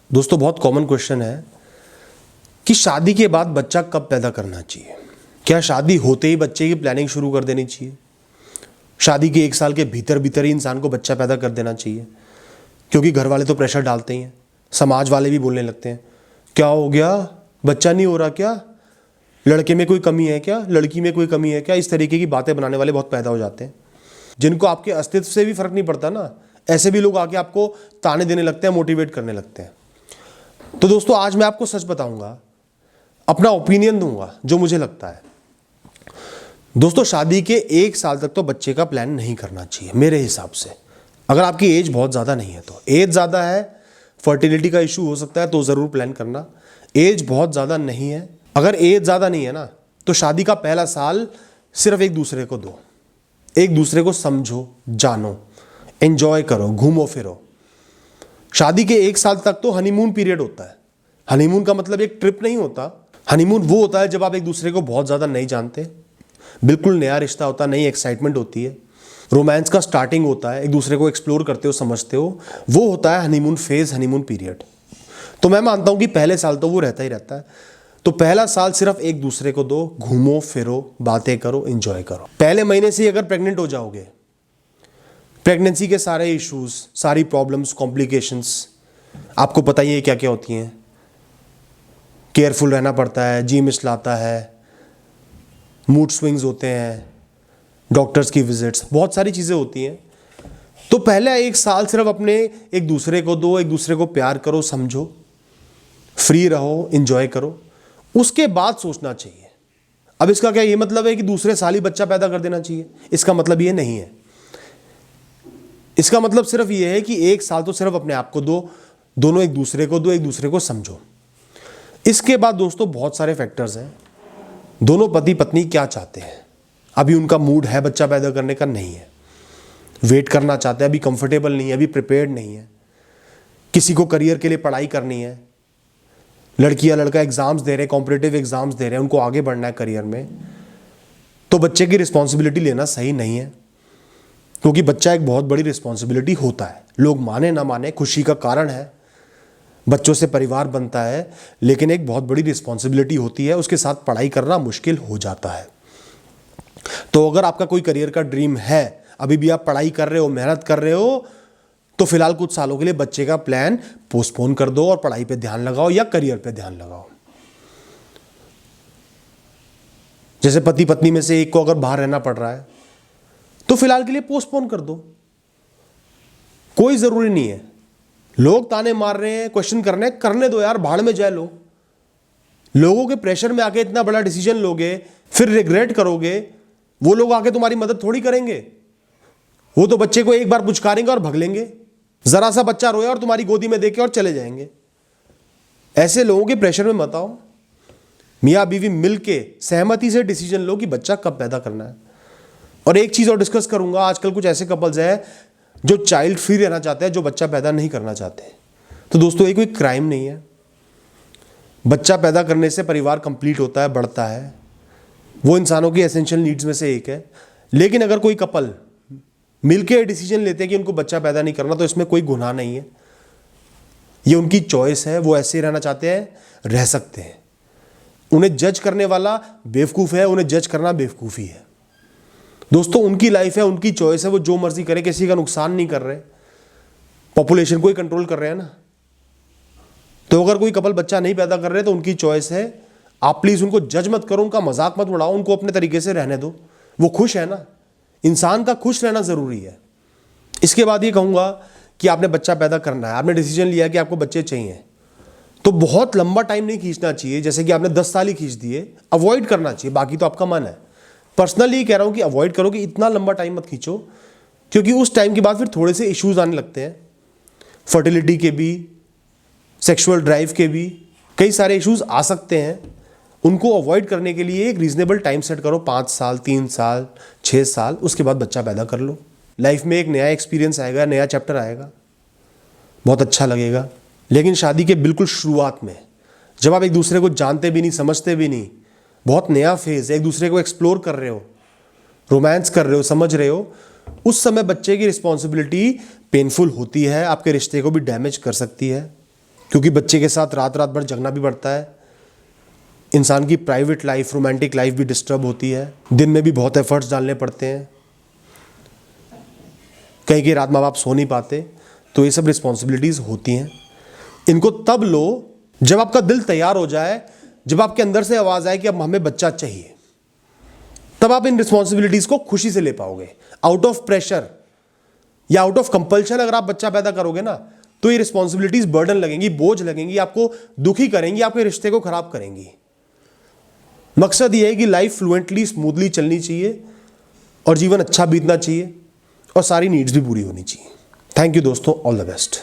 दोस्तों बहुत common question है कि शादी के बाद बच्चा कब पैदा करना चाहिए। क्या शादी होते ही बच्चे की प्लानिंग शुरू कर देनी चाहिए? शादी के 1 साल के भीतर भीतर ही इंसान को बच्चा पैदा कर देना चाहिए? क्योंकि घर वाले तो प्रेशर डालते ही हैं, समाज वाले भी बोलने लगते हैं क्या हो गया, बच्चा नहीं हो रहा क्या, लड़के में कोई कमी है क्या, लड़की में कोई कमी है क्या। इस तरीके की बातें बनाने वाले बहुत पैदा हो जाते हैं, जिनको आपके अस्तित्व से भी फर्क नहीं पड़ता ना। ऐसे भी लोग आके आपको ताने देने लगते हैं, मोटिवेट करने लगते हैं। तो दोस्तों आज मैं आपको सच बताऊंगा, अपना ओपिनियन दूंगा जो मुझे लगता है। दोस्तों शादी के 1 साल तक तो बच्चे का प्लान नहीं करना चाहिए मेरे हिसाब से। अगर आपकी एज बहुत ज़्यादा नहीं है, तो एज ज़्यादा है, फर्टिलिटी का इशू हो सकता है, तो ज़रूर प्लान करना। एज बहुत ज़्यादा नहीं है, अगर एज ज़्यादा नहीं है ना, तो शादी का पहला साल सिर्फ एक दूसरे को दो, एक दूसरे को समझो, जानो, एंजॉय करो, घूमो फिरो। शादी के 1 साल तक तो हनीमून पीरियड होता है। हनीमून का मतलब एक ट्रिप नहीं होता। हनीमून वो होता है जब आप एक दूसरे को बहुत ज़्यादा नहीं जानते, बिल्कुल नया रिश्ता होता है, नई एक्साइटमेंट होती है, रोमांस का स्टार्टिंग होता है, एक दूसरे को एक्सप्लोर करते हो, समझते हो, वो होता है हनीमून फेज, हनीमून पीरियड। तो मैं मानता हूँ कि पहले साल तो वो रहता ही रहता है। तो पहला साल सिर्फ एक दूसरे को दो, घूमो फिरो, बातें करो, एंजॉय करो। पहले महीने से ही अगर प्रेग्नेंट हो जाओगे, प्रेगनेंसी के सारे इश्यूज, सारी प्रॉब्लम्स, कॉम्प्लिकेशंस आपको पता ही है क्या क्या होती हैं। केयरफुल रहना पड़ता है, जी मिचलाता है, मूड स्विंग्स होते हैं, डॉक्टर्स की विजिट्स, बहुत सारी चीज़ें होती हैं। तो पहले 1 साल सिर्फ अपने एक दूसरे को दो, एक दूसरे को प्यार करो, समझो, फ्री रहो, एंजॉय करो। उसके बाद सोचना चाहिए। अब इसका क्या ये मतलब है कि दूसरे साल ही बच्चा पैदा कर देना चाहिए? इसका मतलब ये नहीं है। इसका मतलब सिर्फ ये है कि 1 साल तो सिर्फ अपने आप को दो, दोनों एक दूसरे को दो, एक दूसरे को समझो। इसके बाद दोस्तों बहुत सारे फैक्टर्स हैं। दोनों पति पत्नी क्या चाहते हैं? अभी उनका मूड है बच्चा पैदा करने का, नहीं है, वेट करना चाहते हैं, अभी कंफर्टेबल नहीं है, अभी प्रिपेयर्ड नहीं है। किसी को करियर के लिए पढ़ाई करनी है, लड़की या लड़का एग्जाम्स दे रहे हैं, कॉम्पिटिटिव एग्जाम्स दे रहे हैं, उनको आगे बढ़ना है करियर में, तो बच्चे की रिस्पॉन्सिबिलिटी लेना सही नहीं है, क्योंकि बच्चा एक बहुत बड़ी रिस्पॉन्सिबिलिटी होता है। लोग माने ना माने, खुशी का कारण है, बच्चों से परिवार बनता है, लेकिन एक बहुत बड़ी रिस्पॉन्सिबिलिटी होती है, उसके साथ पढ़ाई करना मुश्किल हो जाता है। तो अगर आपका कोई करियर का ड्रीम है, अभी भी आप पढ़ाई कर रहे हो, मेहनत कर रहे हो, तो फिलहाल कुछ सालों के लिए बच्चे का प्लान पोस्टपोन कर दो और पढ़ाई पे ध्यान लगाओ या करियर पे ध्यान लगाओ। जैसे पति पत्नी में से एक को अगर बाहर रहना पड़ रहा है, तो फिलहाल के लिए पोस्टपोन कर दो, कोई जरूरी नहीं है। लोग ताने मार रहे हैं, क्वेश्चन कर रहे हैं, करने दो यार, भाड़ में जाए लोगों के प्रेशर में आके इतना बड़ा डिसीजन लोगे, फिर रिग्रेट करोगे। वो लोग आके तुम्हारी मदद थोड़ी करेंगे, वो तो बच्चे को एक बार पुचकारेंगे और भग लेंगे। जरा सा बच्चा रोया और तुम्हारी गोदी में देके और चले जाएंगे। ऐसे लोगों के प्रेशर में मत आओ। मियाँ बीवी मिलके सहमति से डिसीजन लो कि बच्चा कब पैदा करना है। और एक चीज और डिस्कस करूंगा, आजकल कुछ ऐसे कपल्स हैं जो चाइल्ड फ्री रहना चाहते हैं, जो बच्चा पैदा नहीं करना चाहते। तो दोस्तों ये कोई क्राइम नहीं है। बच्चा पैदा करने से परिवार कंप्लीट होता है, बढ़ता है, वो इंसानों की एसेंशियल नीड्स में से एक है। लेकिन अगर कोई कपल मिलके डिसीजन लेते हैं कि उनको बच्चा पैदा नहीं करना, तो इसमें कोई गुनाह नहीं है, ये उनकी चॉइस है। वो ऐसे रहना चाहते हैं, रह सकते हैं। उन्हें जज करने वाला बेवकूफ़ है, उन्हें जज करना बेवकूफ़ी है। दोस्तों उनकी लाइफ है, उनकी चॉइस है, वो जो मर्जी करे, किसी का नुकसान नहीं कर रहे, पॉपुलेशन को ही कंट्रोल कर रहे हैं ना। तो अगर कोई कपल बच्चा नहीं पैदा कर रहे तो उनकी चॉइस है। आप प्लीज उनको जज मत करो, उनका मजाक मत उड़ाओ, उनको अपने तरीके से रहने दो। वो खुश है ना, इंसान का खुश रहना जरूरी है। इसके बाद ये कहूंगा कि आपने बच्चा पैदा करना है, आपने डिसीजन लिया कि आपको बच्चे चाहिए, तो बहुत लंबा टाइम नहीं खींचना चाहिए। जैसे कि आपने 10 साल ही खींच दिए, अवॉइड करना चाहिए, बाकी तो आपका मन है। पर्सनली कह रहा हूं कि अवॉइड करो, कि इतना लंबा टाइम मत खींचो, क्योंकि उस टाइम के बाद फिर थोड़े से इश्यूज आने लगते हैं, फर्टिलिटी के भी, सेक्सुअल ड्राइव के भी कई सारे इश्यूज आ सकते हैं। उनको अवॉइड करने के लिए एक रीजनेबल टाइम सेट करो, 5 साल, 3 साल, 6 साल, उसके बाद बच्चा पैदा कर लो। लाइफ में एक नया एक्सपीरियंस आएगा, नया चैप्टर आएगा, बहुत अच्छा लगेगा। लेकिन शादी के बिल्कुल शुरुआत में, जब आप एक दूसरे को जानते भी नहीं, समझते भी नहीं, बहुत नया फेज है, एक दूसरे को एक्सप्लोर कर रहे हो, रोमांस कर रहे हो, समझ रहे हो, उस समय बच्चे की रिस्पॉन्सिबिलिटी पेनफुल होती है, आपके रिश्ते को भी डैमेज कर सकती है। क्योंकि बच्चे के साथ रात रात भर जगना भी पड़ता है, इंसान की प्राइवेट लाइफ, रोमांटिक लाइफ भी डिस्टर्ब होती है, दिन में भी बहुत एफर्ट्स डालने पड़ते हैं, कहीं कहीं रात माँ बाप सो नहीं पाते। तो ये सब रिस्पॉन्सिबिलिटीज़ होती हैं। इनको तब लो जब आपका दिल तैयार हो जाए, जब आपके अंदर से आवाज़ आए कि अब हमें बच्चा चाहिए, तब आप इन रिस्पॉन्सिबिलिटीज़ को खुशी से ले पाओगे। आउट ऑफ प्रेशर या आउट ऑफ कंपल्शन अगर आप बच्चा पैदा करोगे ना, तो ये रिस्पॉन्सिबिलिटीज़ बर्डन लगेंगी, बोझ लगेंगी, आपको दुखी करेंगी, आपके रिश्ते को खराब करेंगी। मकसद ये है कि लाइफ फ्लुएंटली, स्मूथली चलनी चाहिए और जीवन अच्छा बीतना चाहिए और सारी नीड्स भी पूरी होनी चाहिए। थैंक यू दोस्तों, ऑल द बेस्ट।